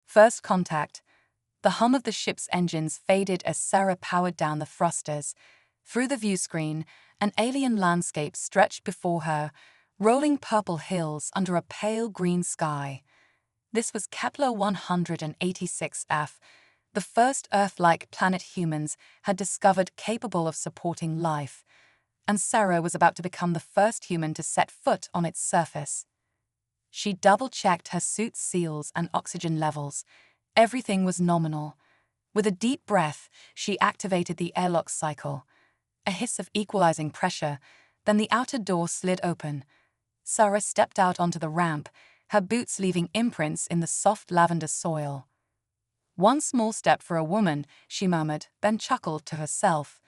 First contact. The hum of the ship's engines faded as Sarah powered down the thrusters. Through the view screen, an alien landscape stretched before her, rolling purple hills under a pale green sky. This was Kepler 186f, the first Earth-like planet humans had discovered capable of supporting life, and Sarah was about to become the first human to set foot on its surface. She double-checked her suit's seals and oxygen levels. Everything was nominal. With a deep breath, she activated the airlock cycle. A hiss of equalizing pressure, then the outer door slid open. Sarah stepped out onto the ramp, her boots leaving imprints in the soft lavender soil. "One small step for a woman," she murmured, then chuckled to herself.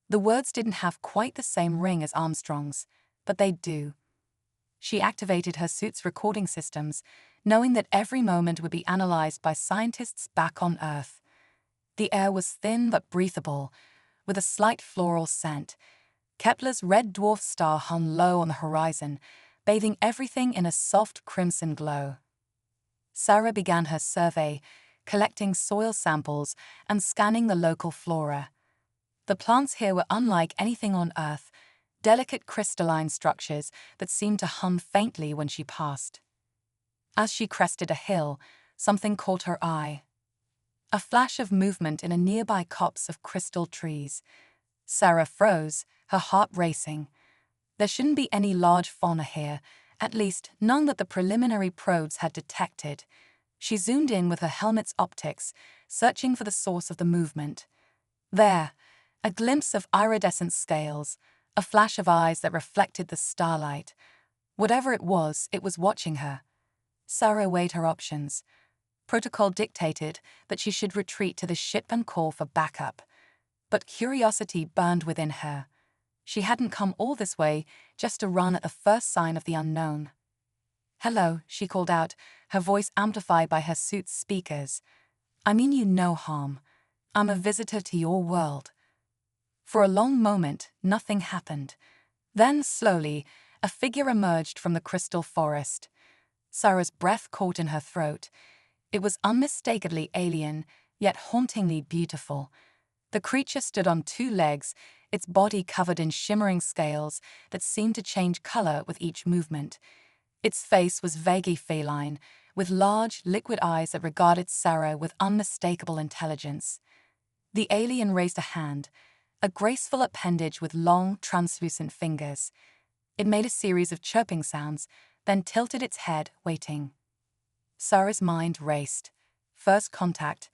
The words didn't have quite the same ring as Armstrong's, but they do. She activated her suit's recording systems, knowing that every moment would be analyzed by scientists back on Earth. The air was thin but breathable, with a slight floral scent. Kepler's red dwarf star hung low on the horizon, bathing everything in a soft crimson glow. Sarah began her survey, collecting soil samples and scanning the local flora. The plants here were unlike anything on Earth, delicate crystalline structures that seemed to hum faintly when she passed. As she crested a hill, something caught her eye. A flash of movement in a nearby copse of crystal trees. Sarah froze, her heart racing. There shouldn't be any large fauna here, at least none that the preliminary probes had detected. She zoomed in with her helmet's optics, searching for the source of the movement. There, a glimpse of iridescent scales, a flash of eyes that reflected the starlight. Whatever it was watching her. Sarah weighed her options. Protocol dictated that she should retreat to the ship and call for backup. But curiosity burned within her. She hadn't come all this way just to run at the first sign of the unknown. "Hello," she called out, her voice amplified by her suit's speakers. "I mean you no harm. I'm a visitor to your world." For a long moment, nothing happened. Then, slowly, a figure emerged from the crystal forest. Sarah's breath caught in her throat. It was unmistakably alien, yet hauntingly beautiful. The creature stood on two legs, its body covered in shimmering scales that seemed to change color with each movement. Its face was vaguely feline, with large, liquid eyes that regarded Sarah with unmistakable intelligence. The alien raised a hand, a graceful appendage with long, translucent fingers. It made a series of chirping sounds, then tilted its head, waiting. Sarah's mind raced. First contact.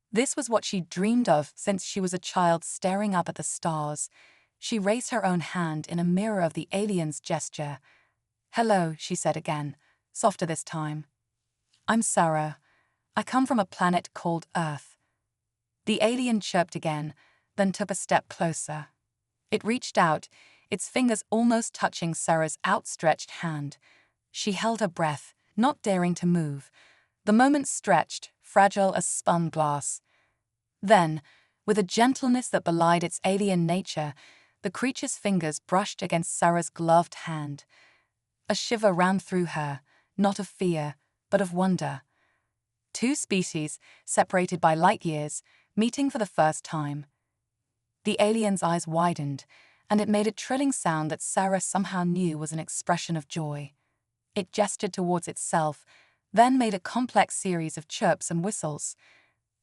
This was what she dreamed of since she was a child, staring up at the stars. She raised her own hand in a mirror of the alien's gesture. "Hello," she said again, softer this time. "I'm Sarah. I come from a planet called Earth." The alien chirped again, then took a step closer. It reached out, its fingers almost touching Sarah's outstretched hand. She held her breath, not daring to move. The moment stretched, fragile as spun glass. Then, with a gentleness that belied its alien nature, the creature's fingers brushed against Sarah's gloved hand. A shiver ran through her, not of fear, but of wonder. Two species, separated by light years, meeting for the first time. The alien's eyes widened, and it made a trilling sound that Sarah somehow knew was an expression of joy. It gestured towards itself, then made a complex series of chirps and whistles.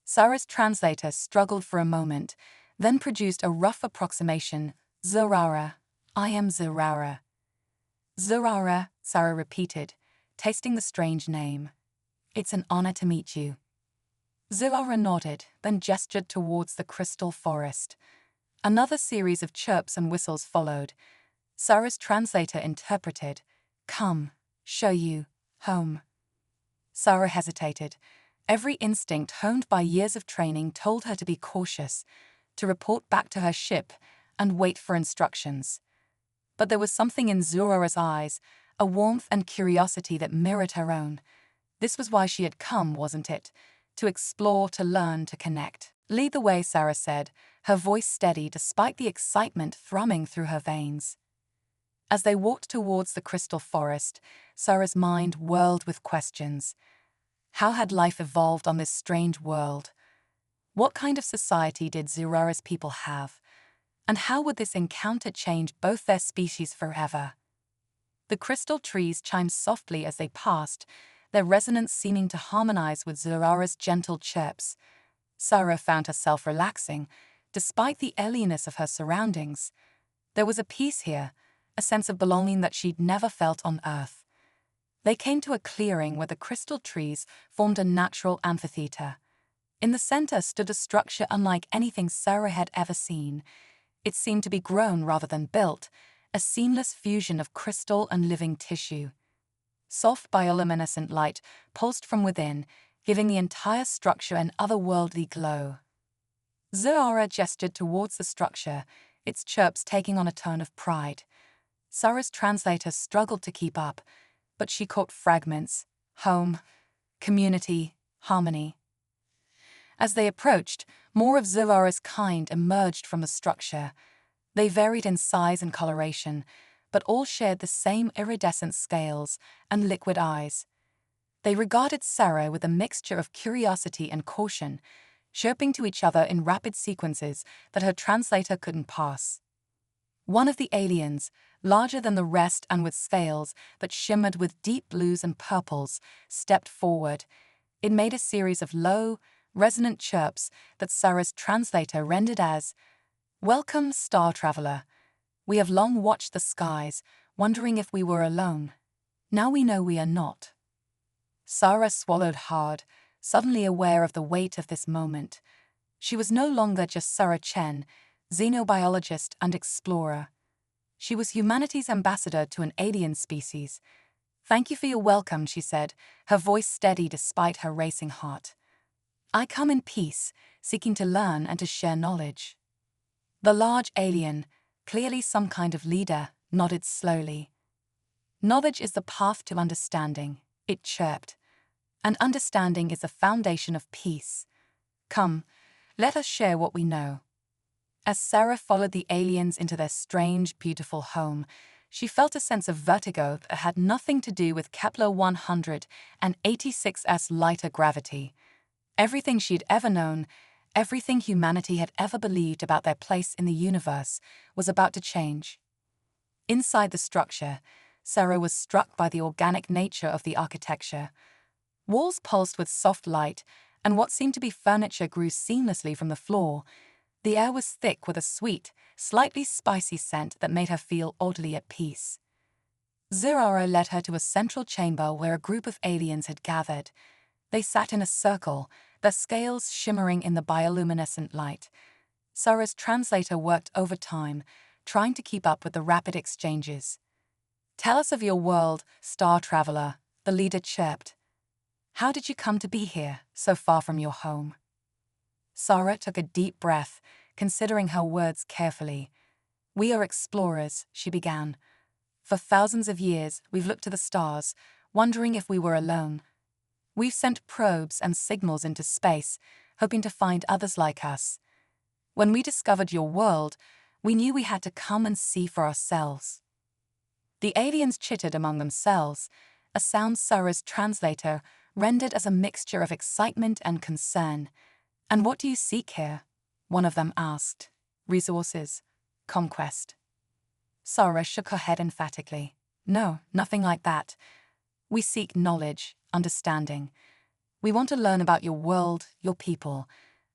Sarah's translator struggled for a moment, then produced a rough approximation. "Zurara. I am Zurara." "Zurara," Sarah repeated, tasting the strange name. "It's an honor to meet you." Zurara nodded, then gestured towards the crystal forest. Another series of chirps and whistles followed. Sarah's translator interpreted, "Come, show you, home." Sarah hesitated. Every instinct honed by years of training told her to be cautious, to report back to her ship, and wait for instructions. But there was something in Zurara's eyes, a warmth and curiosity that mirrored her own. This was why she had come, wasn't it? To explore, to learn, to connect. "Lead the way," Sarah said, her voice steady despite the excitement thrumming through her veins. As they walked towards the crystal forest, Sarah's mind whirled with questions. How had life evolved on this strange world? What kind of society did Zurara's people have? And how would this encounter change both their species forever? The crystal trees chimed softly as they passed, their resonance seeming to harmonize with Zurara's gentle chirps. Sarah found herself relaxing, despite the alienness of her surroundings. There was a peace here, a sense of belonging that she'd never felt on Earth. They came to a clearing where the crystal trees formed a natural amphitheater. In the center stood a structure unlike anything Sarah had ever seen. It seemed to be grown rather than built, a seamless fusion of crystal and living tissue. Soft bioluminescent light pulsed from within, giving the entire structure an otherworldly glow. Zurara gestured towards the structure, its chirps taking on a tone of pride. Sarah's translator struggled to keep up, but she caught fragments: home, community, harmony. As they approached, more of Zurara's kind emerged from the structure. They varied in size and coloration, but all shared the same iridescent scales and liquid eyes. They regarded Sarah with a mixture of curiosity and caution, chirping to each other in rapid sequences that her translator couldn't pass. One of the aliens, larger than the rest and with scales that shimmered with deep blues and purples, stepped forward. It made a series of low, resonant chirps that Sarah's translator rendered as, "Welcome, star traveler. We have long watched the skies, wondering if we were alone. Now we know we are not." Sarah swallowed hard, suddenly aware of the weight of this moment. She was no longer just Sarah Chen, xenobiologist and explorer. She was humanity's ambassador to an alien species. "Thank you for your welcome," she said, her voice steady despite her racing heart. "I come in peace, seeking to learn and to share knowledge." The large alien, clearly some kind of leader, nodded slowly. "Knowledge is the path to understanding," it chirped. "And understanding is the foundation of peace. Come, let us share what we know." As Sarah followed the aliens into their strange, beautiful home, she felt a sense of vertigo that had nothing to do with Kepler 186's lighter gravity. Everything she'd ever known, everything humanity had ever believed about their place in the universe, was about to change. Inside the structure, Sarah was struck by the organic nature of the architecture. Walls pulsed with soft light, and what seemed to be furniture grew seamlessly from the floor. The air was thick with a sweet, slightly spicy scent that made her feel oddly at peace. Zurara led her to a central chamber where a group of aliens had gathered. They sat in a circle, their scales shimmering in the bioluminescent light. Sarah's translator worked overtime, trying to keep up with the rapid exchanges. "Tell us of your world, star traveler," the leader chirped. "How did you come to be here, so far from your home?" Sarah took a deep breath, considering her words carefully. "We are explorers," she began. "For thousands of years, we've looked to the stars, wondering if we were alone. We've sent probes and signals into space, hoping to find others like us. When we discovered your world, we knew we had to come and see for ourselves." The aliens chittered among themselves, a sound Sarah's translator rendered as a mixture of excitement and concern. "And what do you seek here?" one of them asked. "Resources. Conquest." Sarah shook her head emphatically. "No, nothing like that. We seek knowledge, understanding. We want to learn about your world, your people,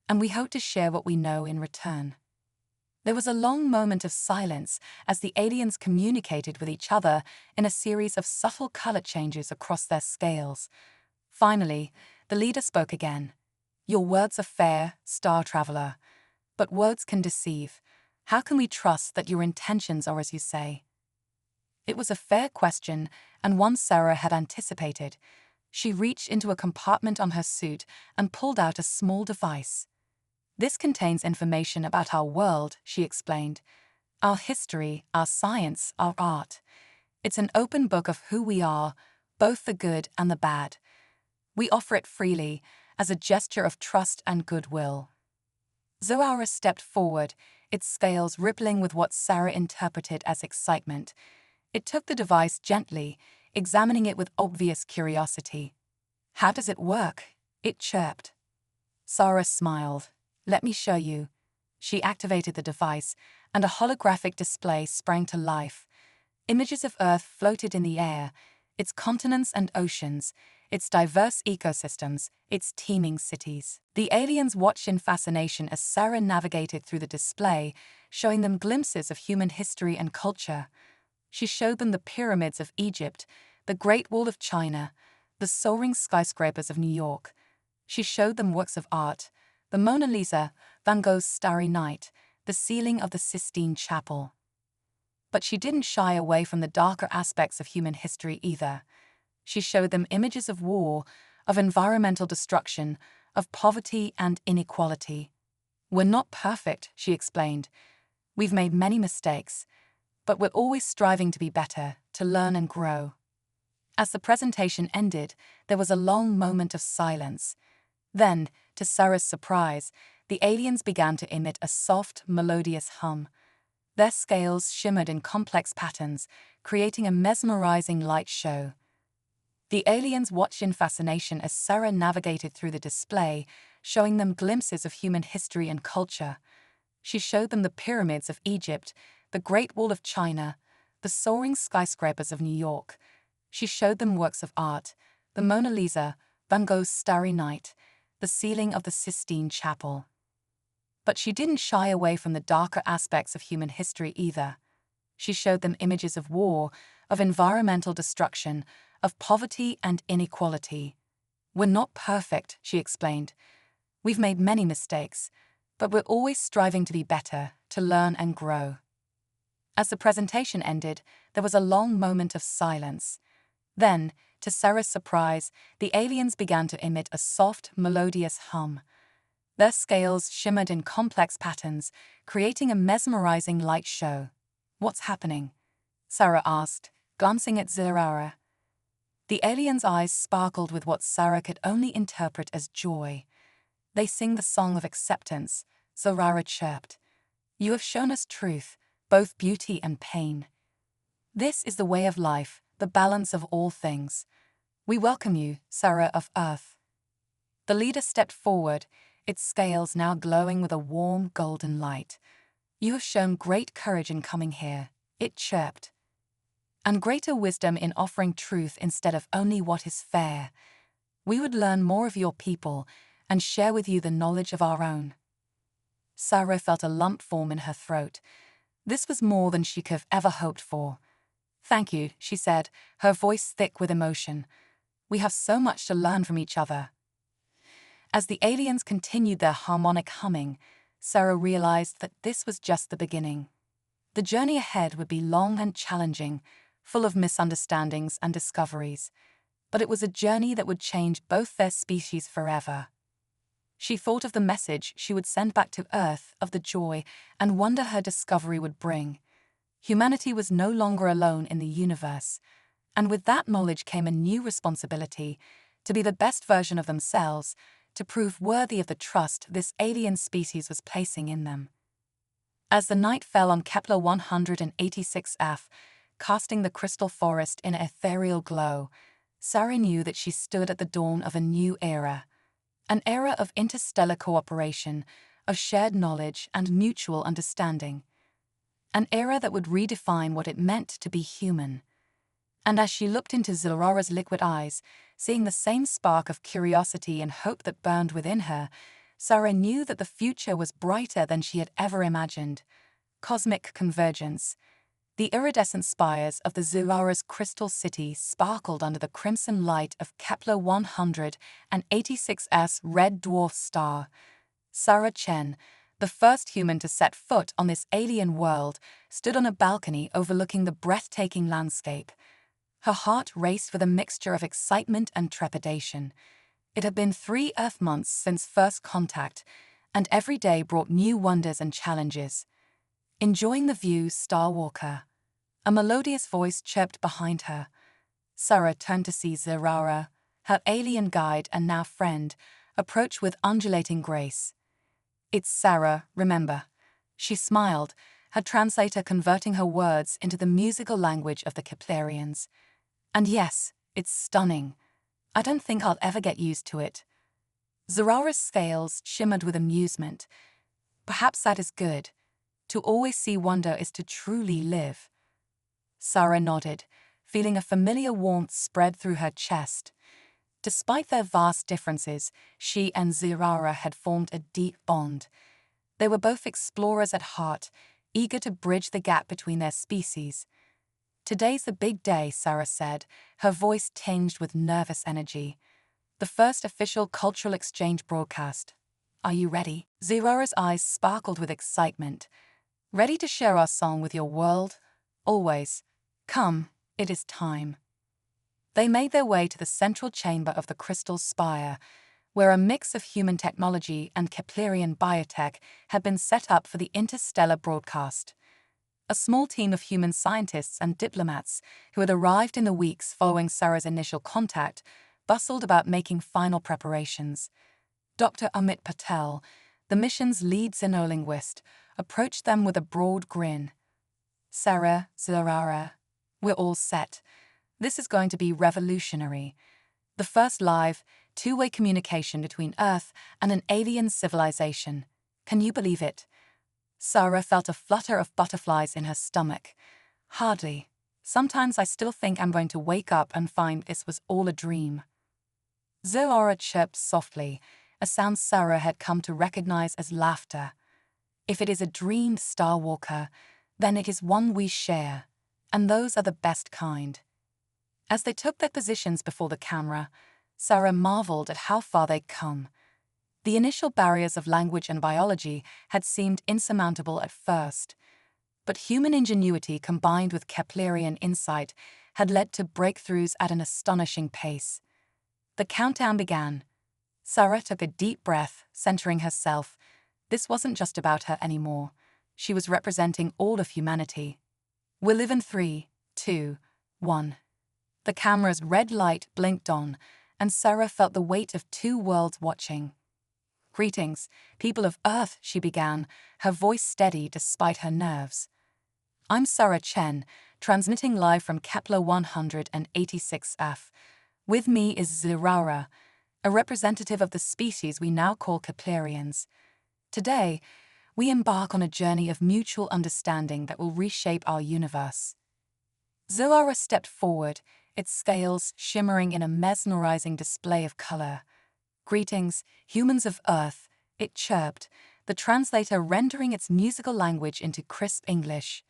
and we hope to share what we know in return." There was a long moment of silence as the aliens communicated with each other in a series of subtle color changes across their scales. Finally, the leader spoke again. "Your words are fair, star traveler. But words can deceive. How can we trust that your intentions are as you say?" It was a fair question, and one Sarah had anticipated. She reached into a compartment on her suit and pulled out a small device. "This contains information about our world," she explained. "Our history, our science, our art. It's an open book of who we are, both the good and the bad. We offer it freely, as a gesture of trust and goodwill." Zurara stepped forward, its scales rippling with what Sarah interpreted as excitement. It took the device gently, examining it with obvious curiosity. How does it work? It chirped. Sarah smiled. Let me show you. She activated the device, and a holographic display sprang to life. Images of Earth floated in the air, its continents and oceans, its diverse ecosystems, its teeming cities. The aliens watched in fascination as Sarah navigated through the display, showing them glimpses of human history and culture. She showed them the pyramids of Egypt, the Great Wall of China, the soaring skyscrapers of New York. She showed them works of art, the Mona Lisa, Van Gogh's Starry Night, the ceiling of the Sistine Chapel. But she didn't shy away from the darker aspects of human history either. She showed them images of war, of environmental destruction, of poverty and inequality. We're not perfect, she explained. We've made many mistakes, but we're always striving to be better, to learn and grow. As the presentation ended, there was a long moment of silence. Then, to Sarah's surprise, the aliens began to emit a soft, melodious hum. Their scales shimmered in complex patterns, creating a mesmerizing light show. The aliens watched in fascination as Sarah navigated through the display, showing them glimpses of human history and culture. She showed them the pyramids of Egypt, the Great Wall of China, the soaring skyscrapers of New York. She showed them works of art, the Mona Lisa, Van Gogh's Starry Night, the ceiling of the Sistine Chapel. But she didn't shy away from the darker aspects of human history either. She showed them images of war, of environmental destruction, of poverty and inequality. We're not perfect, she explained. We've made many mistakes, but we're always striving to be better, to learn and grow. As the presentation ended, there was a long moment of silence. Then, to Sarah's surprise, the aliens began to emit a soft, melodious hum. Their scales shimmered in complex patterns, creating a mesmerizing light show. What's happening? Sarah asked, glancing at Zirara. The aliens' eyes sparkled with what Sarah could only interpret as joy. They sing the song of acceptance, Zirara chirped. You have shown us truth, both beauty and pain. This is the way of life, the balance of all things. We welcome you, Sarah of Earth. The leader stepped forward, its scales now glowing with a warm, golden light. You have shown great courage in coming here, it chirped. And greater wisdom in offering truth instead of only what is fair. We would learn more of your people and share with you the knowledge of our own. Sarah felt a lump form in her throat. This was more than she could have ever hoped for. Thank you, she said, her voice thick with emotion. We have so much to learn from each other. As the aliens continued their harmonic humming, Sarah realized that this was just the beginning. The journey ahead would be long and challenging, full of misunderstandings and discoveries, but it was a journey that would change both their species forever. She thought of the message she would send back to Earth, of the joy and wonder her discovery would bring. Humanity was no longer alone in the universe, and with that knowledge came a new responsibility, to be the best version of themselves, to prove worthy of the trust this alien species was placing in them. As the night fell on Kepler 186f, casting the crystal forest in an ethereal glow, Sarah knew that she stood at the dawn of a new era. An era of interstellar cooperation, of shared knowledge and mutual understanding. An era that would redefine what it meant to be human. And as she looked into Zilara's liquid eyes, seeing the same spark of curiosity and hope that burned within her, Sarah knew that the future was brighter than she had ever imagined. Cosmic convergence. The iridescent spires of the Zilara's crystal city sparkled under the crimson light of Kepler 186's red dwarf star. Sarah Chen, the first human to set foot on this alien world, stood on a balcony overlooking the breathtaking landscape. Her heart raced with a mixture of excitement and trepidation. It had been 3 Earth months since first contact, and every day brought new wonders and challenges. Enjoying the view, Star Walker. A melodious voice chirped behind her. Sarah turned to see Zirara, her alien guide and now friend, approach with undulating grace. It's Sarah, remember. She smiled, her translator converting her words into the musical language of the Keplerians. And yes, it's stunning. I don't think I'll ever get used to it. Zara's scales shimmered with amusement. Perhaps that is good. To always see wonder is to truly live. Sarah nodded, feeling a familiar warmth spread through her chest. Despite their vast differences, she and Zara had formed a deep bond. They were both explorers at heart, eager to bridge the gap between their species. Today's the big day, Sarah said, her voice tinged with nervous energy. The first official cultural exchange broadcast. Are you ready? Zara's eyes sparkled with excitement. Ready to share our song with your world? Always. Come, it is time. They made their way to the central chamber of the Crystal Spire, where a mix of human technology and Keplerian biotech had been set up for the interstellar broadcast. A small team of human scientists and diplomats who had arrived in the weeks following Sarah's initial contact bustled about making final preparations. Dr. Amit Patel, the mission's lead xenolinguist, approached them with a broad grin. Sarah, Zara, we're all set. This is going to be revolutionary. The first live, two-way communication between Earth and an alien civilization. Can you believe it? Sarah felt a flutter of butterflies in her stomach. Hardly. Sometimes I still think I'm going to wake up and find this was all a dream. Zara chirped softly, a sound Sarah had come to recognize as laughter. If it is a dream, Starwalker, then it is one we share, and those are the best kind. As they took their positions before the camera, Sarah marveled at how far they'd come. The initial barriers of language and biology had seemed insurmountable at first, but human ingenuity combined with Keplerian insight had led to breakthroughs at an astonishing pace. The countdown began. Sarah took a deep breath, centering herself. This wasn't just about her anymore. She was representing all of humanity. We'll live in 3, 2, 1. The camera's red light blinked on, and Sarah felt the weight of 2 worlds watching. Greetings, people of Earth, she began, her voice steady despite her nerves. I'm Sarah Chen, transmitting live from Kepler 186f. With me is Zara, a representative of the species we now call Keplerians. Today, we embark on a journey of mutual understanding that will reshape our universe. Zara stepped forward, its scales shimmering in a mesmerizing display of color. Greetings, humans of Earth, it chirped, the translator rendering its musical language into crisp English.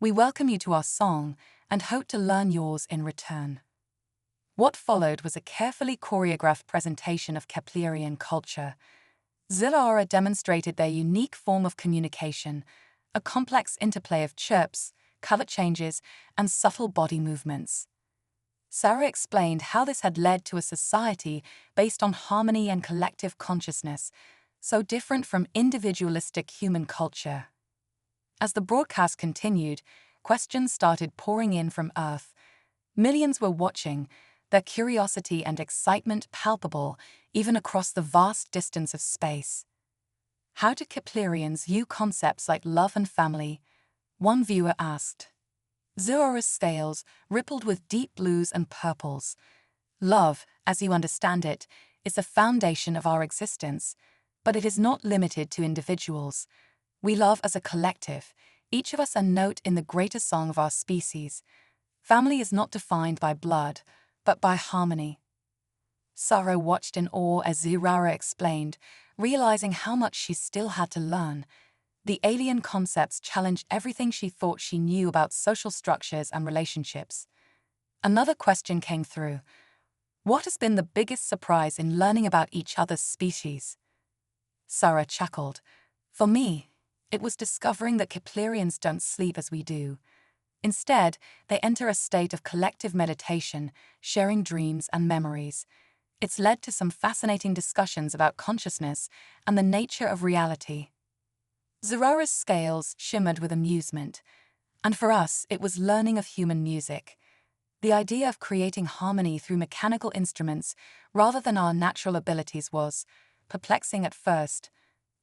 We welcome you to our song and hope to learn yours in return. What followed was a carefully choreographed presentation of Keplerian culture. Zara demonstrated their unique form of communication, a complex interplay of chirps, color changes, and subtle body movements. Sarah explained how this had led to a society based on harmony and collective consciousness, so different from individualistic human culture. As the broadcast continued, questions started pouring in from Earth. Millions were watching, their curiosity and excitement palpable even across the vast distance of space. How do Keplerians view concepts like love and family? One viewer asked. Zara's scales rippled with deep blues and purples. Love, as you understand it, is the foundation of our existence, but it is not limited to individuals. We love as a collective, each of us a note in the greater song of our species. Family is not defined by blood, but by harmony. Sarah watched in awe as Zara explained, realizing how much she still had to learn. The alien concepts challenged everything she thought she knew about social structures and relationships. Another question came through. What has been the biggest surprise in learning about each other's species? Sarah chuckled. For me, it was discovering that Keplerians don't sleep as we do. Instead, they enter a state of collective meditation, sharing dreams and memories. It's led to some fascinating discussions about consciousness and the nature of reality. Zara's scales shimmered with amusement, and for us it was learning of human music. The idea of creating harmony through mechanical instruments rather than our natural abilities was perplexing at first,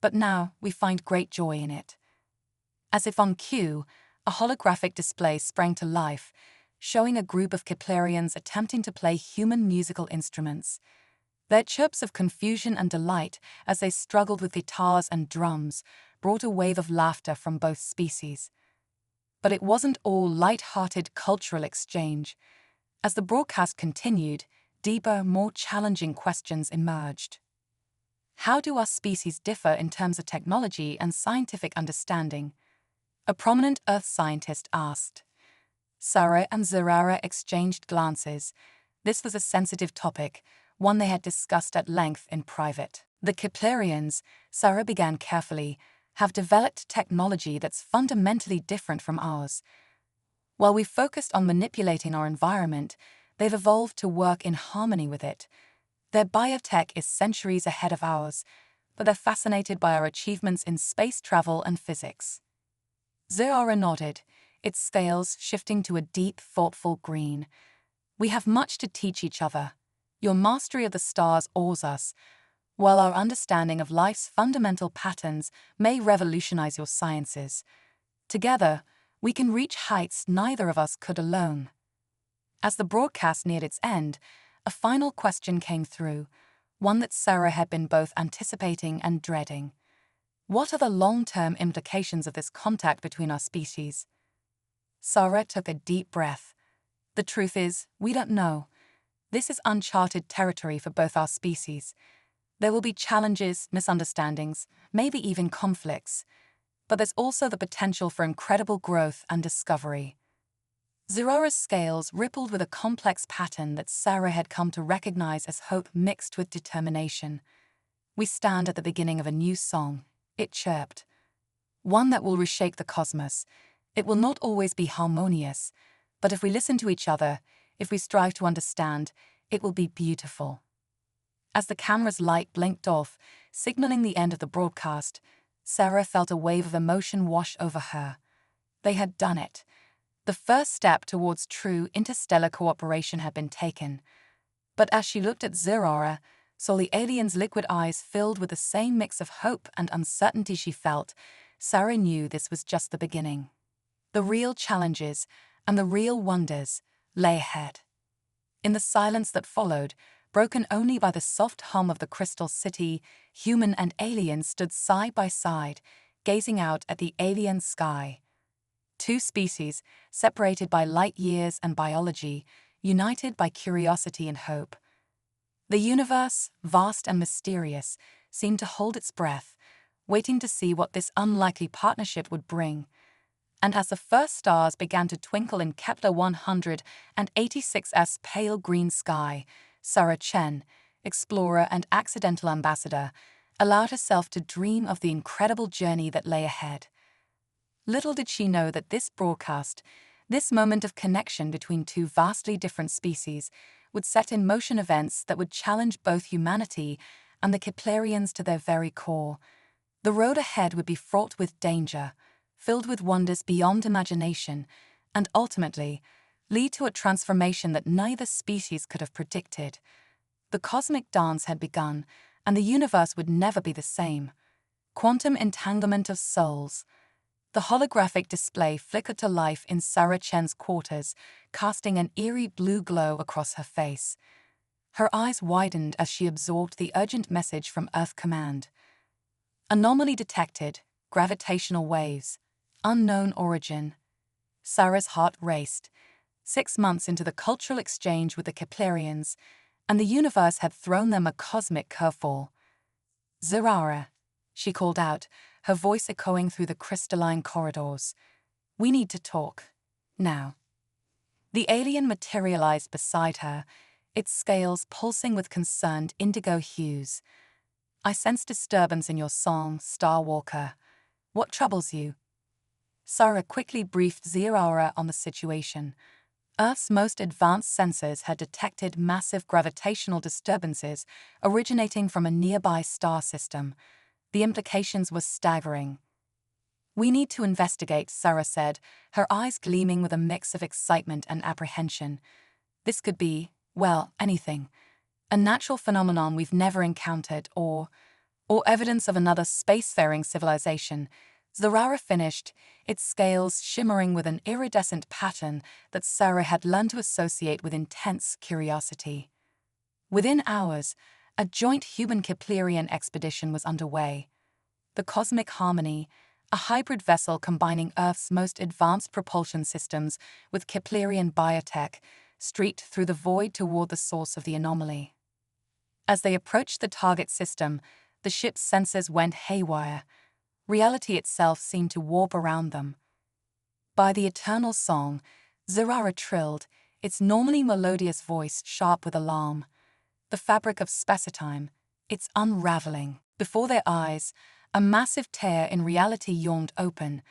but now we find great joy in it. As if on cue, a holographic display sprang to life, showing a group of Keplerians attempting to play human musical instruments. Their chirps of confusion and delight as they struggled with guitars and drums brought a wave of laughter from both species. But it wasn't all light-hearted cultural exchange. As the broadcast continued, deeper, more challenging questions emerged. How do our species differ in terms of technology and scientific understanding? A prominent Earth scientist asked. Sarah and Zerara exchanged glances. This was a sensitive topic, one they had discussed at length in private. The Keplerians, Sarah began carefully, have developed technology that's fundamentally different from ours. While we focused on manipulating our environment, they've evolved to work in harmony with it. Their biotech is centuries ahead of ours, but they're fascinated by our achievements in space travel and physics. Zerara nodded, its scales shifting to a deep, thoughtful green. We have much to teach each other. Your mastery of the stars awes us, while our understanding of life's fundamental patterns may revolutionize your sciences. Together, we can reach heights neither of us could alone. As the broadcast neared its end, a final question came through, one that Sarah had been both anticipating and dreading. What are the long-term implications of this contact between our species? Sarah took a deep breath. The truth is, we don't know. This is uncharted territory for both our species. There will be challenges, misunderstandings, maybe even conflicts. But there's also the potential for incredible growth and discovery. Zerara's scales rippled with a complex pattern that Sarah had come to recognize as hope mixed with determination. We stand at the beginning of a new song, it chirped. One that will reshape the cosmos. It will not always be harmonious, but if we listen to each other, if we strive to understand, it will be beautiful. As the camera's light blinked off, signaling the end of the broadcast, Sarah felt a wave of emotion wash over her. They had done it. The first step towards true interstellar cooperation had been taken. But as she looked at Zerara, saw the alien's liquid eyes filled with the same mix of hope and uncertainty she felt, Sarah knew this was just the beginning. The real challenges and the real wonders lay ahead. In the silence that followed, broken only by the soft hum of the crystal city, human and alien stood side by side, gazing out at the alien sky. Two species, separated by light years and biology, united by curiosity and hope. The universe, vast and mysterious, seemed to hold its breath, waiting to see what this unlikely partnership would bring. And as the first stars began to twinkle in Kepler 186's pale green sky, Sarah Chen, explorer and accidental ambassador, allowed herself to dream of the incredible journey that lay ahead. Little did she know that this broadcast, this moment of connection between two vastly different species, would set in motion events that would challenge both humanity and the Keplerians to their very core. The road ahead would be fraught with danger, filled with wonders beyond imagination, and ultimately lead to a transformation that neither species could have predicted. The cosmic dance had begun, and the universe would never be the same. Quantum entanglement of souls. The holographic display flickered to life in Sarah Chen's quarters, casting an eerie blue glow across her face. Her eyes widened as she absorbed the urgent message from Earth Command. Anomaly detected, gravitational waves, unknown origin. Sarah's heart raced. 6 months into the cultural exchange with the Keplerians, and the universe had thrown them a cosmic curveball. Zerara, she called out, her voice echoing through the crystalline corridors. We need to talk. Now. The alien materialized beside her, its scales pulsing with concerned indigo hues. I sense disturbance in your song, Starwalker. What troubles you? Sarah quickly briefed Zerara on the situation. Earth's most advanced sensors had detected massive gravitational disturbances originating from a nearby star system. The implications were staggering. We need to investigate, Sarah said, her eyes gleaming with a mix of excitement and apprehension. This could be, well, anything. A natural phenomenon we've never encountered, or evidence of another spacefaring civilization, Zerara finished, its scales shimmering with an iridescent pattern that Sarah had learned to associate with intense curiosity. Within hours, a joint human-Keplerian expedition was underway. The Cosmic Harmony, a hybrid vessel combining Earth's most advanced propulsion systems with Keplerian biotech, streaked through the void toward the source of the anomaly. As they approached the target system, the ship's sensors went haywire. Reality itself seemed to warp around them. By the eternal song, Zerara trilled, its normally melodious voice sharp with alarm. The fabric of spacetime, it's unraveling. Before their eyes, a massive tear in reality yawned open.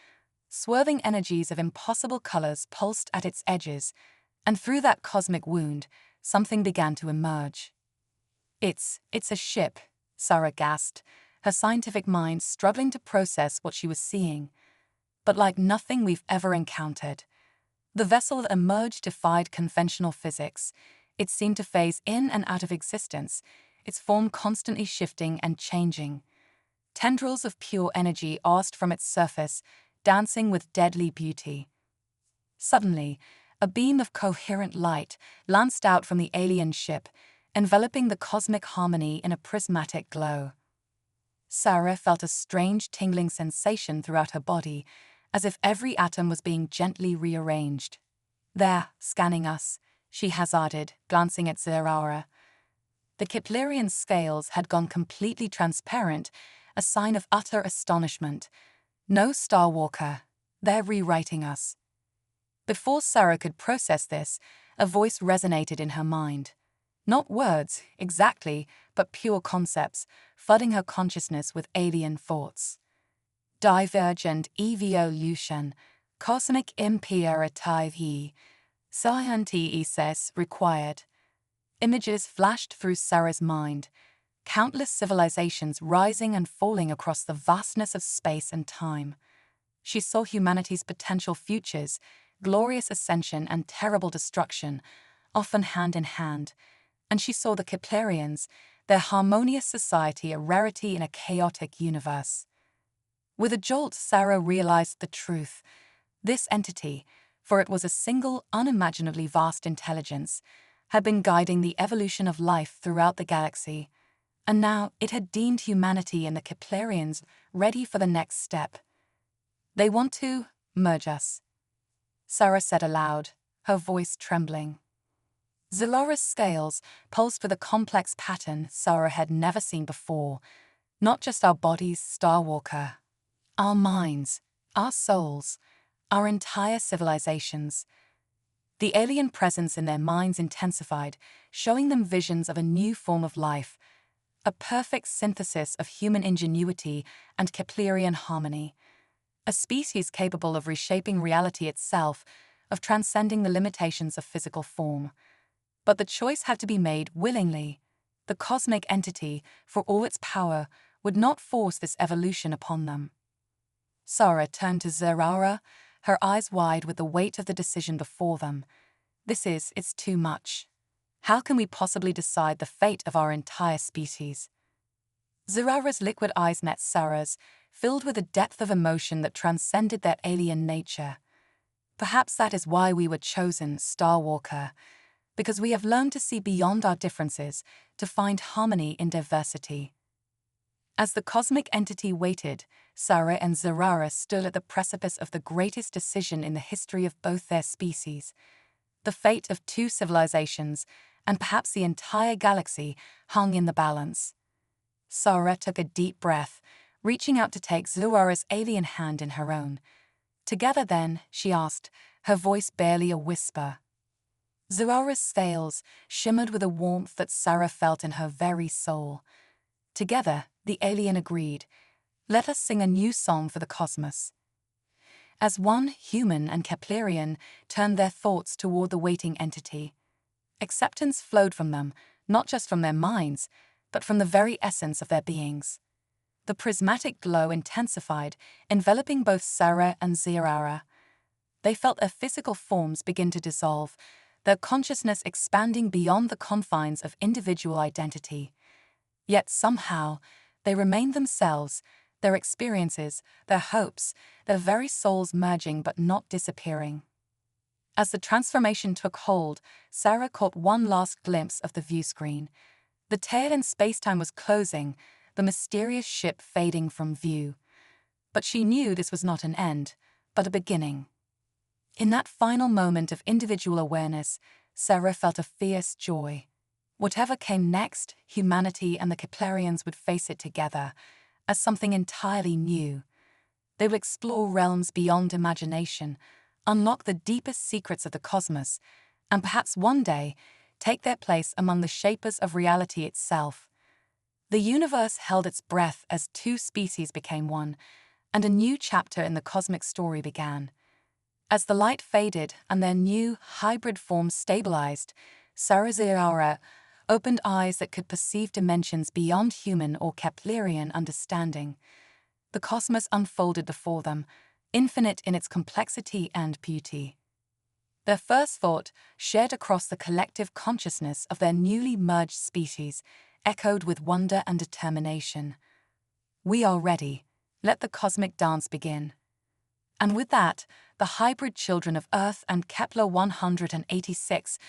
Swerving energies of impossible colors pulsed at its edges, and through that cosmic wound, something began to emerge. It's a ship, Sarah gasped, her scientific mind struggling to process what she was seeing. But like nothing we've ever encountered. The vessel that emerged defied conventional physics. It seemed to phase in and out of existence, its form constantly shifting and changing. Tendrils of pure energy arced from its surface, dancing with deadly beauty. Suddenly, a beam of coherent light lanced out from the alien ship, enveloping the Cosmic Harmony in a prismatic glow. Sarah felt a strange tingling sensation throughout her body, as if every atom was being gently rearranged. "There, scanning us," she hazarded, glancing at Zerara. The Keplerian scales had gone completely transparent, a sign of utter astonishment. "No, Starwalker, they're rewriting us." Before Sarah could process this, a voice resonated in her mind. Not words, exactly, but pure concepts, flooding her consciousness with alien thoughts. Divergent evolution, cosmic imperative, scientists required. Images flashed through Sarah's mind, countless civilizations rising and falling across the vastness of space and time. She saw humanity's potential futures, glorious ascension and terrible destruction, often hand in hand. And she saw the Keplerians, their harmonious society a rarity in a chaotic universe. With a jolt, Sarah realized the truth. This entity, for it was a single, unimaginably vast intelligence, had been guiding the evolution of life throughout the galaxy, and now it had deemed humanity and the Keplerians ready for the next step. "They want to merge us," Sarah said aloud, her voice trembling. Zerara's scales pulsed with a complex pattern Sarah had never seen before. "Not just our bodies, Starwalker. Our minds, our souls, our entire civilizations." The alien presence in their minds intensified, showing them visions of a new form of life, a perfect synthesis of human ingenuity and Keplerian harmony. A species capable of reshaping reality itself, of transcending the limitations of physical form. But the choice had to be made willingly. The cosmic entity, for all its power, would not force this evolution upon them. Sarah turned to Zerara, her eyes wide with the weight of the decision before them. It's too much. How can we possibly decide the fate of our entire species?" Zerara's liquid eyes met Sarah's, filled with a depth of emotion that transcended their alien nature. "Perhaps that is why we were chosen, Starwalker, because we have learned to see beyond our differences, to find harmony in diversity." As the cosmic entity waited, Sarah and Zerara stood at the precipice of the greatest decision in the history of both their species. The fate of two civilizations, and perhaps the entire galaxy, hung in the balance. Sarah took a deep breath, reaching out to take Zerara's alien hand in her own. "Together then," she asked, her voice barely a whisper. Zerara's scales shimmered with a warmth that Sarah felt in her very soul. Together, the alien agreed. "Let us sing a new song for the cosmos." As one, human and Keplerian turned their thoughts toward the waiting entity. Acceptance flowed from them, not just from their minds, but from the very essence of their beings. The prismatic glow intensified, enveloping both Sarah and Zerara. They felt their physical forms begin to dissolve, their consciousness expanding beyond the confines of individual identity. Yet somehow, they remained themselves, their experiences, their hopes, their very souls merging but not disappearing. As the transformation took hold, Sarah caught one last glimpse of the viewscreen. The tail in spacetime was closing, the mysterious ship fading from view. But she knew this was not an end, but a beginning. In that final moment of individual awareness, Sarah felt a fierce joy. Whatever came next, humanity and the Keplerians would face it together, as something entirely new. They would explore realms beyond imagination, unlock the deepest secrets of the cosmos, and perhaps one day take their place among the shapers of reality itself. The universe held its breath as two species became one, and a new chapter in the cosmic story began. As the light faded and their new, hybrid forms stabilized, Sarah opened eyes that could perceive dimensions beyond human or Keplerian understanding. The cosmos unfolded before them, infinite in its complexity and beauty. Their first thought, shared across the collective consciousness of their newly merged species, echoed with wonder and determination. "We are ready. Let the cosmic dance begin." And with that, the hybrid children of Earth and Kepler 186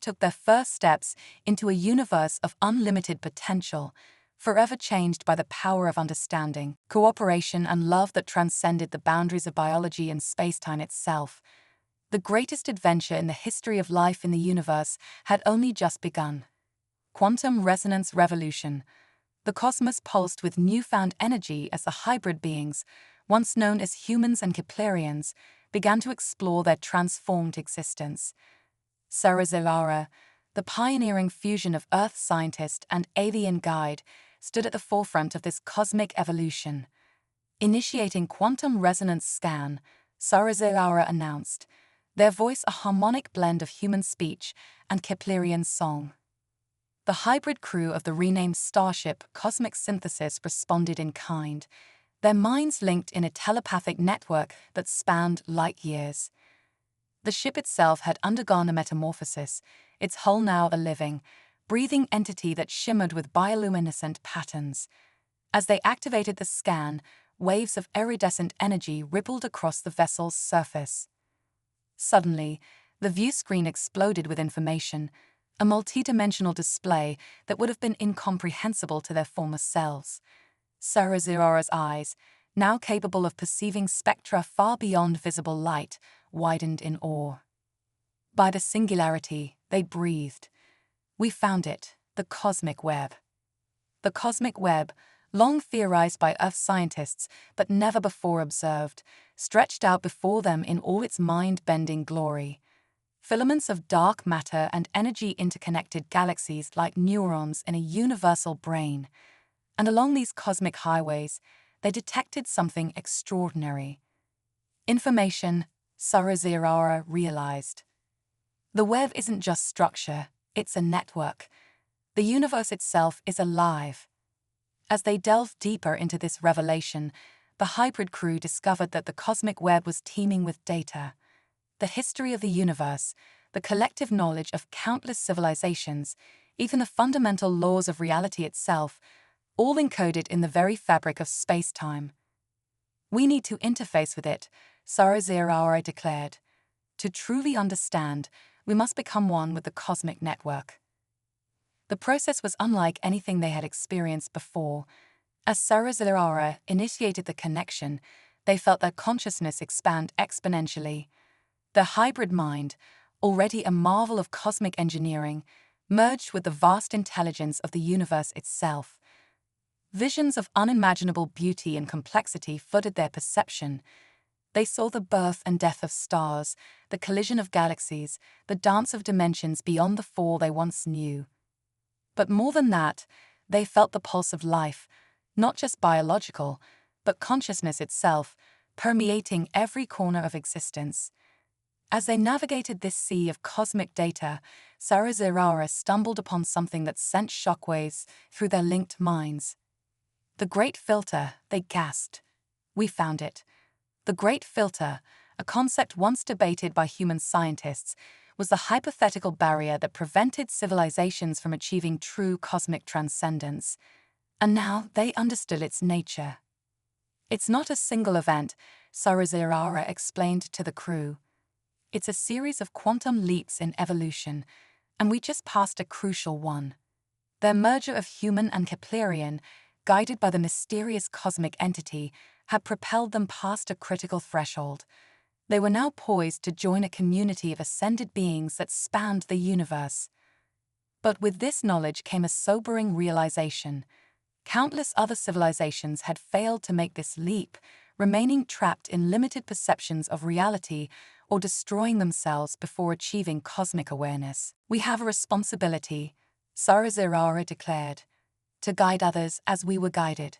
took their first steps into a universe of unlimited potential, forever changed by the power of understanding, cooperation, and love that transcended the boundaries of biology and spacetime itself. The greatest adventure in the history of life in the universe had only just begun. Quantum resonance revolution. The cosmos pulsed with newfound energy as the hybrid beings, once known as humans and Keplerians, began to explore their transformed existence. Sarah, the pioneering fusion of Earth scientist and alien guide, stood at the forefront of this cosmic evolution. Initiating quantum resonance scan, Sarah announced, their voice a harmonic blend of human speech and Keplerian song. The hybrid crew of the renamed starship Cosmic Synthesis responded in kind, their minds linked in a telepathic network that spanned light years. The ship itself had undergone a metamorphosis, its hull now a living, breathing entity that shimmered with bioluminescent patterns. As they activated the scan, waves of iridescent energy rippled across the vessel's surface. Suddenly, the view screen exploded with information, a multidimensional display that would have been incomprehensible to their former selves. Sarah's eyes, now capable of perceiving spectra far beyond visible light, widened in awe. By the singularity, they breathed. "We found it, the cosmic web." The cosmic web, long theorized by Earth scientists but never before observed, stretched out before them in all its mind-bending glory. Filaments of dark matter and energy interconnected galaxies like neurons in a universal brain. And along these cosmic highways, they detected something extraordinary. Information, Sarah realized. The web isn't just structure, it's a network. The universe itself is alive. As they delved deeper into this revelation, the hybrid crew discovered that the cosmic web was teeming with data. The history of the universe, the collective knowledge of countless civilizations, even the fundamental laws of reality itself, all encoded in the very fabric of space-time. "We need to interface with it," Sarah declared. "To truly understand, we must become one with the cosmic network." The process was unlike anything they had experienced before. As Sarah initiated the connection, they felt their consciousness expand exponentially. Their hybrid mind, already a marvel of cosmic engineering, merged with the vast intelligence of the universe itself. Visions of unimaginable beauty and complexity flooded their perception. They saw the birth and death of stars, the collision of galaxies, the dance of dimensions beyond the four they once knew. But more than that, they felt the pulse of life, not just biological, but consciousness itself, permeating every corner of existence. As they navigated this sea of cosmic data, Sarah stumbled upon something that sent shockwaves through their linked minds. "The Great Filter," they gasped. "We found it." The Great Filter, a concept once debated by human scientists, was the hypothetical barrier that prevented civilizations from achieving true cosmic transcendence. And now they understood its nature. It's not a single event, Sarazirara explained to the crew. It's a series of quantum leaps in evolution, and we just passed a crucial one. Their merger of human and Keplerian, guided by the mysterious cosmic entity, had propelled them past a critical threshold. They were now poised to join a community of ascended beings that spanned the universe. But with this knowledge came a sobering realization. Countless other civilizations had failed to make this leap, remaining trapped in limited perceptions of reality or destroying themselves before achieving cosmic awareness. We have a responsibility, Sarazirara declared, to guide others as we were guided,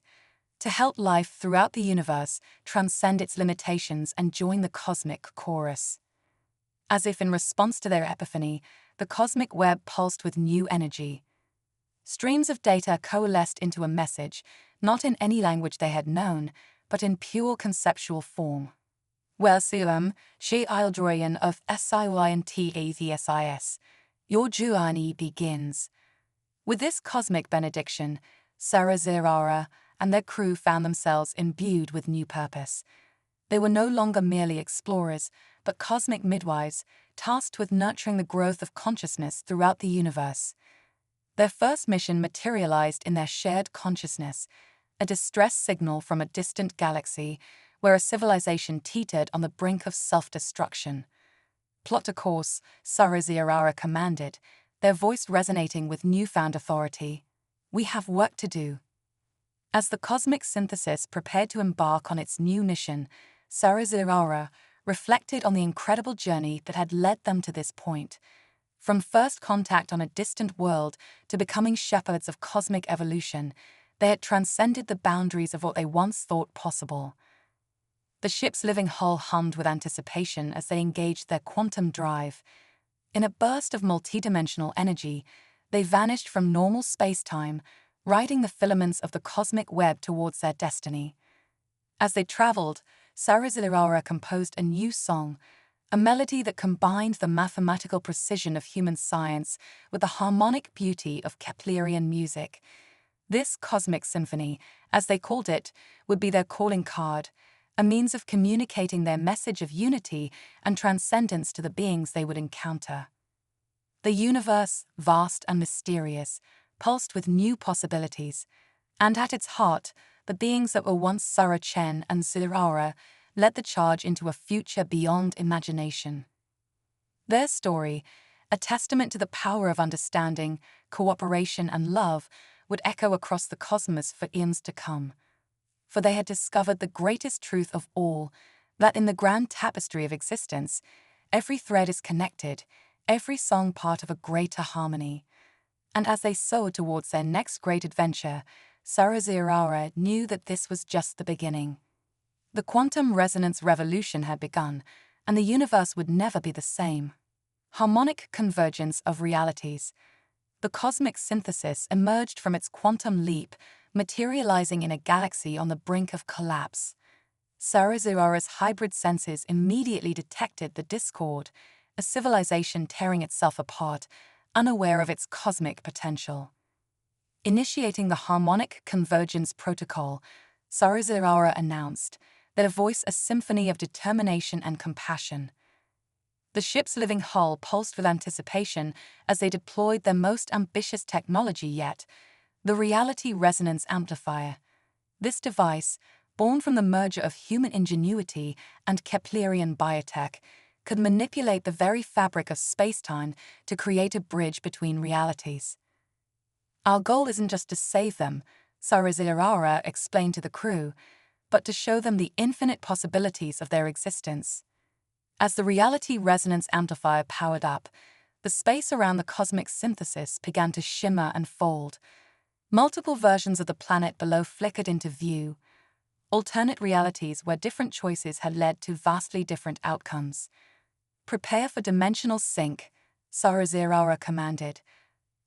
to help life throughout the universe transcend its limitations and join the cosmic chorus. As if in response to their epiphany, the cosmic web pulsed with new energy. Streams of data coalesced into a message, not in any language they had known, but in pure conceptual form. Welsium, she Ildroyan of Scientis, your journey begins. With this cosmic benediction, Sarazirara and their crew found themselves imbued with new purpose. They were no longer merely explorers, but cosmic midwives, tasked with nurturing the growth of consciousness throughout the universe. Their first mission materialized in their shared consciousness, a distress signal from a distant galaxy where a civilization teetered on the brink of self-destruction. Plot a course, Sarazirara commanded, their voice resonating with newfound authority. We have work to do. As the cosmic synthesis prepared to embark on its new mission, Sarazirara reflected on the incredible journey that had led them to this point. From first contact on a distant world to becoming shepherds of cosmic evolution, they had transcended the boundaries of what they once thought possible. The ship's living hull hummed with anticipation as they engaged their quantum drive. In a burst of multidimensional energy, they vanished from normal space-time, riding the filaments of the cosmic web towards their destiny. As they traveled, Sarazirara composed a new song, a melody that combined the mathematical precision of human science with the harmonic beauty of Keplerian music. This cosmic symphony, as they called it, would be their calling card, a means of communicating their message of unity and transcendence to the beings they would encounter. The universe, vast and mysterious, pulsed with new possibilities, and at its heart, the beings that were once Sarachen and Zirara led the charge into a future beyond imagination. Their story, a testament to the power of understanding, cooperation, and love, would echo across the cosmos for eons to come. For they had discovered the greatest truth of all, that in the grand tapestry of existence, every thread is connected, every song part of a greater harmony. And as they soared towards their next great adventure, Sarazirara knew that this was just the beginning. The quantum resonance revolution had begun, and the universe would never be the same. Harmonic convergence of realities. The cosmic synthesis emerged from its quantum leap, materializing in a galaxy on the brink of collapse. Sarazirara's hybrid senses immediately detected the discord, a civilization tearing itself apart, unaware of its cosmic potential. Initiating the harmonic convergence protocol, Sarazirara announced, their voice a symphony of determination and compassion. The ship's living hull pulsed with anticipation as they deployed their most ambitious technology yet, the Reality Resonance Amplifier. This device, born from the merger of human ingenuity and Keplerian biotech, could manipulate the very fabric of space-time to create a bridge between realities. Our goal isn't just to save them, Sarazirara explained to the crew, but to show them the infinite possibilities of their existence. As the Reality Resonance Amplifier powered up, the space around the cosmic synthesis began to shimmer and fold. Multiple versions of the planet below flickered into view, alternate realities where different choices had led to vastly different outcomes. Prepare for dimensional sync, Sarazirara commanded.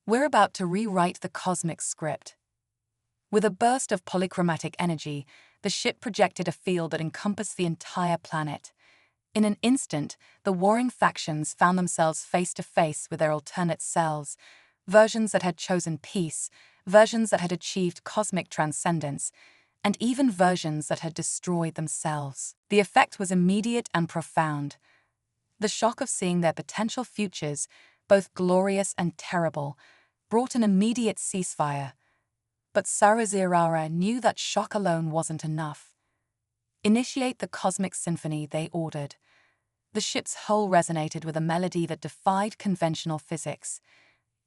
We're about to rewrite the cosmic script. With a burst of polychromatic energy, the ship projected a field that encompassed the entire planet. In an instant, the warring factions found themselves face to face with their alternate selves, versions that had chosen peace, versions that had achieved cosmic transcendence, and even versions that had destroyed themselves. The effect was immediate and profound. The shock of seeing their potential futures, both glorious and terrible, brought an immediate ceasefire. But Sarazirara knew that shock alone wasn't enough. Initiate the cosmic symphony, they ordered. The ship's hull resonated with a melody that defied conventional physics.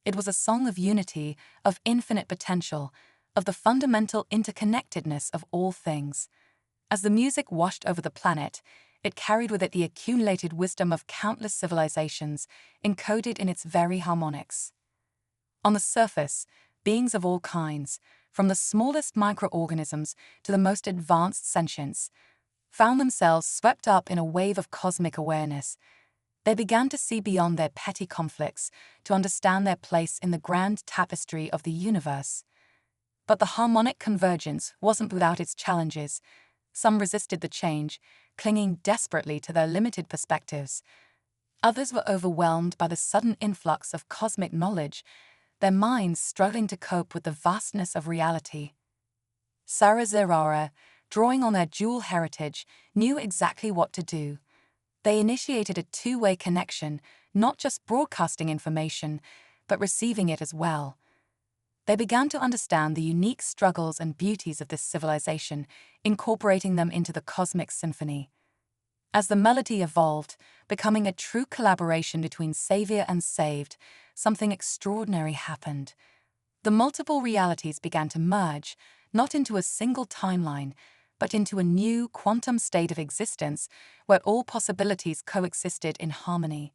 It was a song of unity, of infinite potential, of the fundamental interconnectedness of all things. As the music washed over the planet, it carried with it the accumulated wisdom of countless civilizations, encoded in its very harmonics. On the surface, beings of all kinds, from the smallest microorganisms to the most advanced sentients, found themselves swept up in a wave of cosmic awareness. They began to see beyond their petty conflicts, to understand their place in the grand tapestry of the universe. But the harmonic convergence wasn't without its challenges. Some resisted the change, clinging desperately to their limited perspectives. Others were overwhelmed by the sudden influx of cosmic knowledge, their minds struggling to cope with the vastness of reality. Sarazirara, drawing on their dual heritage, knew exactly what to do. They initiated a two-way connection, not just broadcasting information, but receiving it as well. They began to understand the unique struggles and beauties of this civilization, incorporating them into the cosmic symphony. As the melody evolved, becoming a true collaboration between savior and saved, something extraordinary happened. The multiple realities began to merge, not into a single timeline, but into a new quantum state of existence where all possibilities coexisted in harmony.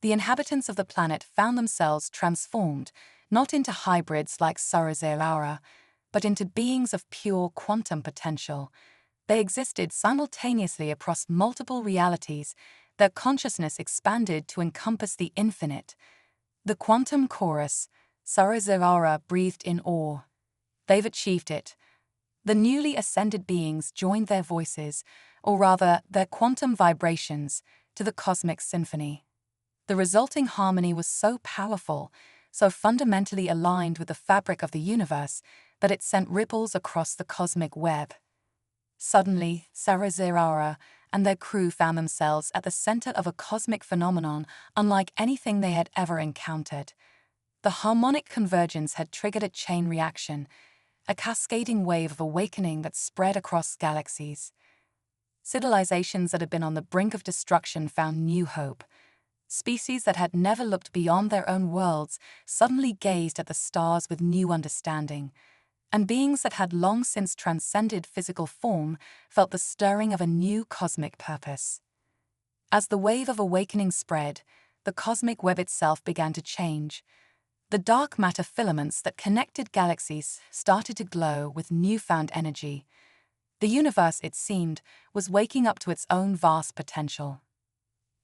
The inhabitants of the planet found themselves transformed, not into hybrids like Sarazirara, but into beings of pure quantum potential. They existed simultaneously across multiple realities, their consciousness expanded to encompass the infinite. The quantum chorus, Sarazirara breathed in awe. They've achieved it. The newly ascended beings joined their voices, or rather their quantum vibrations, to the cosmic symphony. The resulting harmony was so powerful, so fundamentally aligned with the fabric of the universe, that it sent ripples across the cosmic web. Suddenly, Sarazirara and their crew found themselves at the center of a cosmic phenomenon unlike anything they had ever encountered. The harmonic convergence had triggered a chain reaction, a cascading wave of awakening that spread across galaxies. Civilizations that had been on the brink of destruction found new hope. Species that had never looked beyond their own worlds suddenly gazed at the stars with new understanding. And beings that had long since transcended physical form felt the stirring of a new cosmic purpose. As the wave of awakening spread, the cosmic web itself began to change. The dark matter filaments that connected galaxies started to glow with newfound energy. The universe, it seemed, was waking up to its own vast potential.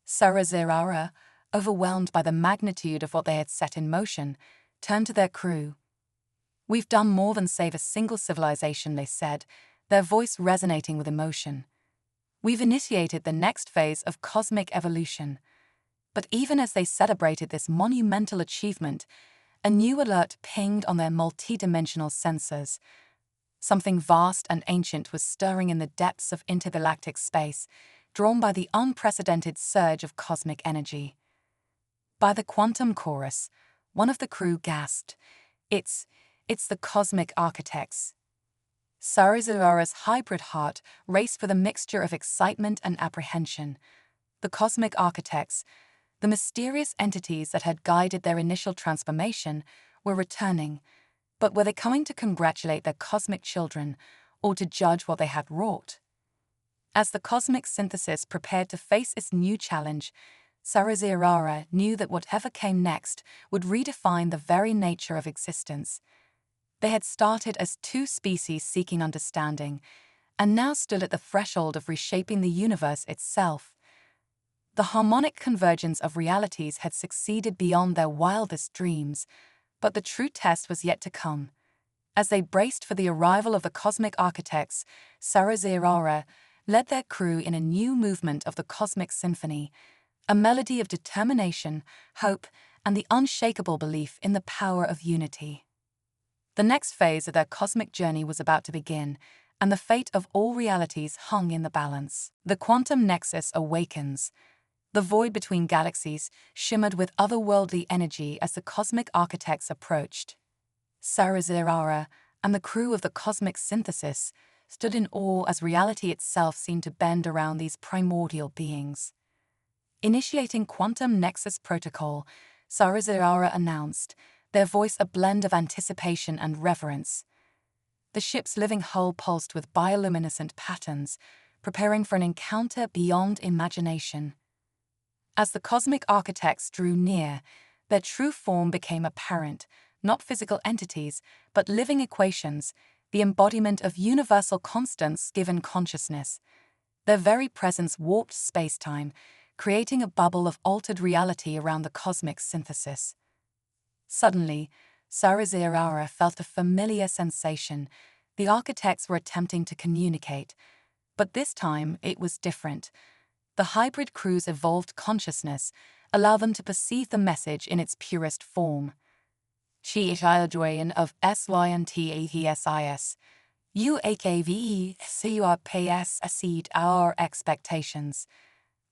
Sarazirara, overwhelmed by the magnitude of what they had set in motion, turned to their crew. "We've done more than save a single civilization," they said, their voice resonating with emotion. "We've initiated the next phase of cosmic evolution." But even as they celebrated this monumental achievement, a new alert pinged on their multidimensional sensors. Something vast and ancient was stirring in the depths of intergalactic space, drawn by the unprecedented surge of cosmic energy. By the quantum chorus, one of the crew gasped, It's the cosmic architects." Sarazirara's hybrid heart raced with a mixture of excitement and apprehension. The cosmic architects, the mysterious entities that had guided their initial transformation, were returning. But were they coming to congratulate their cosmic children, or to judge what they had wrought? As the cosmic synthesis prepared to face its new challenge, Sarazirara knew that whatever came next would redefine the very nature of existence. They had started as two species seeking understanding, and now stood at the threshold of reshaping the universe itself. The harmonic convergence of realities had succeeded beyond their wildest dreams, but the true test was yet to come. As they braced for the arrival of the cosmic architects, Sarazirara led their crew in a new movement of the cosmic symphony, a melody of determination, hope, and the unshakable belief in the power of unity. The next phase of their cosmic journey was about to begin, and the fate of all realities hung in the balance. The quantum nexus awakens. The void between galaxies shimmered with otherworldly energy as the cosmic architects approached. Sarazirara and the crew of the cosmic synthesis stood in awe as reality itself seemed to bend around these primordial beings. Initiating Quantum Nexus Protocol, Sarazirara announced, their voice a blend of anticipation and reverence. The ship's living hull pulsed with bioluminescent patterns, preparing for an encounter beyond imagination. As the cosmic architects drew near, their true form became apparent, not physical entities, but living equations, the embodiment of universal constants given consciousness. Their very presence warped space-time, creating a bubble of altered reality around the cosmic synthesis. Suddenly, Sarazirara felt a familiar sensation. The architects were attempting to communicate, but this time it was different. The hybrid crew's evolved consciousness allowed them to perceive the message in its purest form. Chi of SYNTATHSIS. UAKVE exceed our expectations.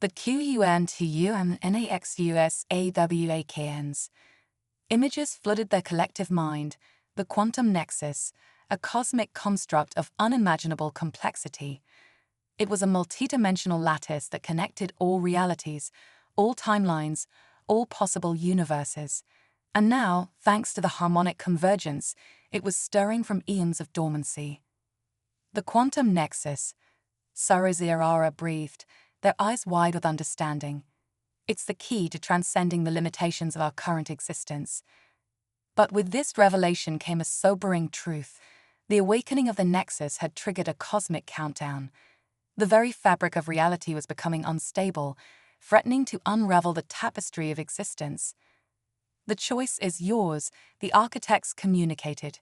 The QUNTUMNAXUSAWAKNs. Images flooded their collective mind, the quantum nexus, a cosmic construct of unimaginable complexity. It was a multidimensional lattice that connected all realities, all timelines, all possible universes. And now, thanks to the harmonic convergence, it was stirring from eons of dormancy. The quantum nexus, Sarazirara breathed, their eyes wide with understanding. It's the key to transcending the limitations of our current existence. But with this revelation came a sobering truth. The awakening of the nexus had triggered a cosmic countdown. The very fabric of reality was becoming unstable, threatening to unravel the tapestry of existence. The choice is yours, the architects communicated.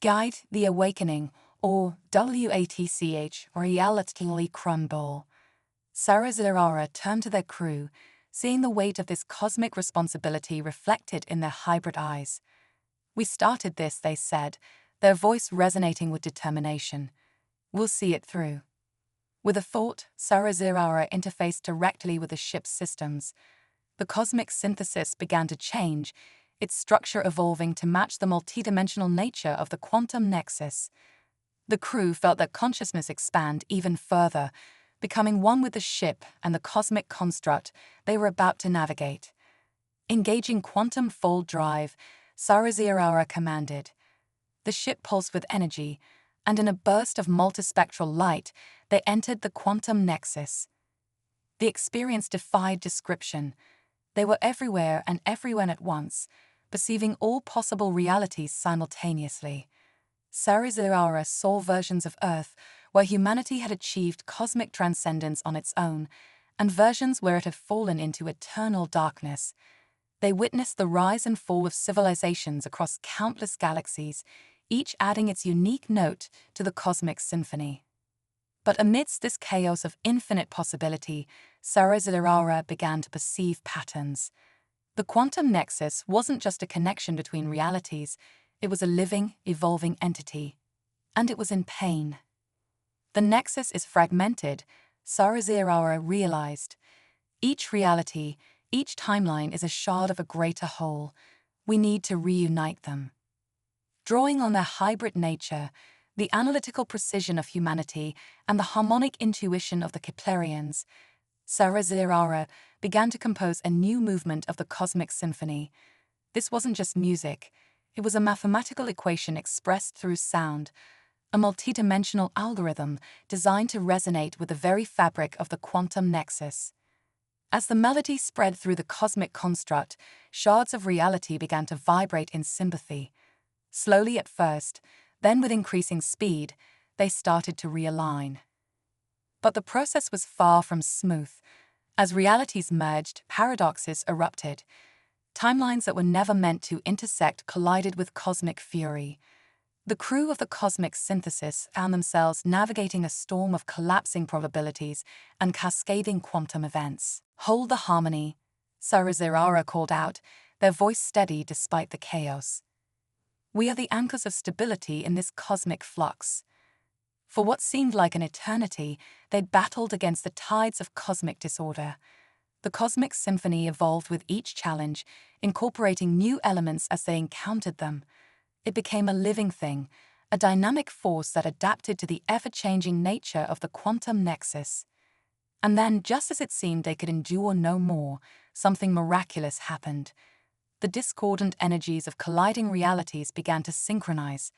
Guide the awakening, or WATCH, reality crumble. Sarazirara turned to their crew, seeing the weight of this cosmic responsibility reflected in their hybrid eyes. We started this, they said, their voice resonating with determination. We'll see it through. With a thought, Sarazirara interfaced directly with the ship's systems. The cosmic synthesis began to change, its structure evolving to match the multidimensional nature of the quantum nexus. The crew felt their consciousness expand even further, becoming one with the ship and the cosmic construct they were about to navigate. Engaging quantum fold drive, Sarazirara commanded. The ship pulsed with energy, and in a burst of multispectral light, they entered the quantum nexus. The experience defied description. They were everywhere and everywhere at once, perceiving all possible realities simultaneously. Sarazirara saw versions of Earth where humanity had achieved cosmic transcendence on its own, and versions where it had fallen into eternal darkness. They witnessed the rise and fall of civilizations across countless galaxies, each adding its unique note to the cosmic symphony. But amidst this chaos of infinite possibility, Sarazirara began to perceive patterns. The quantum nexus wasn't just a connection between realities, it was a living, evolving entity. And it was in pain. The nexus is fragmented, Sarazirara realized. Each reality, each timeline is a shard of a greater whole. We need to reunite them. Drawing on their hybrid nature, the analytical precision of humanity, and the harmonic intuition of the Keplerians, Sarazirara began to compose a new movement of the cosmic symphony. This wasn't just music, it was a mathematical equation expressed through sound, a multidimensional algorithm designed to resonate with the very fabric of the quantum nexus. As the melody spread through the cosmic construct, shards of reality began to vibrate in sympathy. Slowly at first, then with increasing speed, they started to realign. But the process was far from smooth. As realities merged, paradoxes erupted. Timelines that were never meant to intersect collided with cosmic fury. The crew of the cosmic synthesis found themselves navigating a storm of collapsing probabilities and cascading quantum events. Hold the harmony, Sarazirara called out, their voice steady despite the chaos. We are the anchors of stability in this cosmic flux. For what seemed like an eternity, they battled against the tides of cosmic disorder. The cosmic symphony evolved with each challenge, incorporating new elements as they encountered them. It became a living thing, a dynamic force that adapted to the ever-changing nature of the quantum nexus. And then, just as it seemed they could endure no more, something miraculous happened. The discordant energies of colliding realities began to synchronize.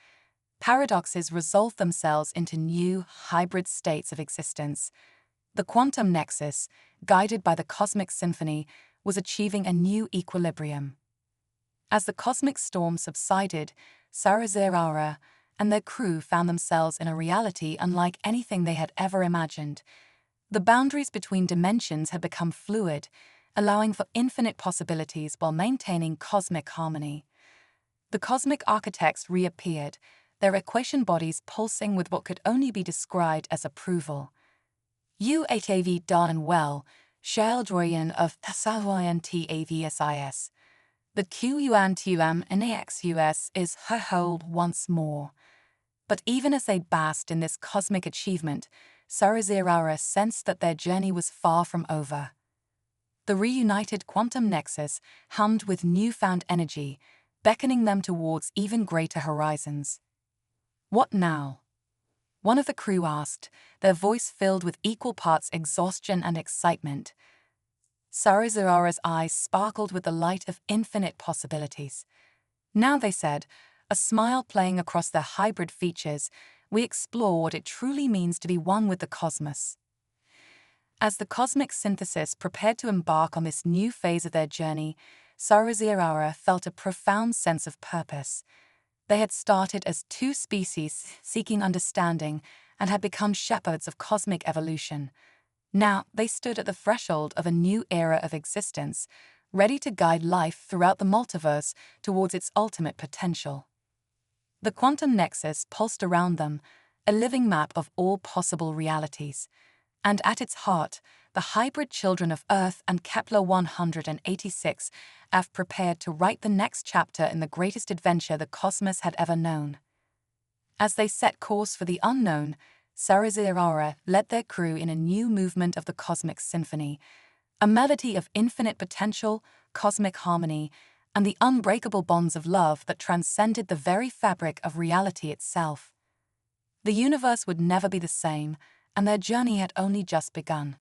Paradoxes resolved themselves into new, hybrid states of existence. The quantum nexus, guided by the cosmic symphony, was achieving a new equilibrium. As the cosmic storm subsided, Sarazirara and their crew found themselves in a reality unlike anything they had ever imagined. The boundaries between dimensions had become fluid, allowing for infinite possibilities while maintaining cosmic harmony. The cosmic architects reappeared, their equation bodies pulsing with what could only be described as approval. UHAV done well, Sheldroyan of Thassawian The QUANTUM NAXUS is hold once more. But even as they basked in this cosmic achievement, Sarazirara sensed that their journey was far from over. The reunited quantum nexus hummed with newfound energy, beckoning them towards even greater horizons. What now? One of the crew asked, their voice filled with equal parts exhaustion and excitement. Sarazirara's eyes sparkled with the light of infinite possibilities. Now, they said, a smile playing across their hybrid features, we explore what it truly means to be one with the cosmos. As the cosmic synthesis prepared to embark on this new phase of their journey, Sarazirara felt a profound sense of purpose. They had started as two species seeking understanding and had become shepherds of cosmic evolution. Now they stood at the threshold of a new era of existence, ready to guide life throughout the multiverse towards its ultimate potential. The quantum nexus pulsed around them, a living map of all possible realities. And at its heart, the hybrid children of Earth and Kepler 186 have prepared to write the next chapter in the greatest adventure the cosmos had ever known. As they set course for the unknown, Sarazirara led their crew in a new movement of the cosmic symphony, a melody of infinite potential, cosmic harmony, and the unbreakable bonds of love that transcended the very fabric of reality itself. The universe would never be the same, and their journey had only just begun.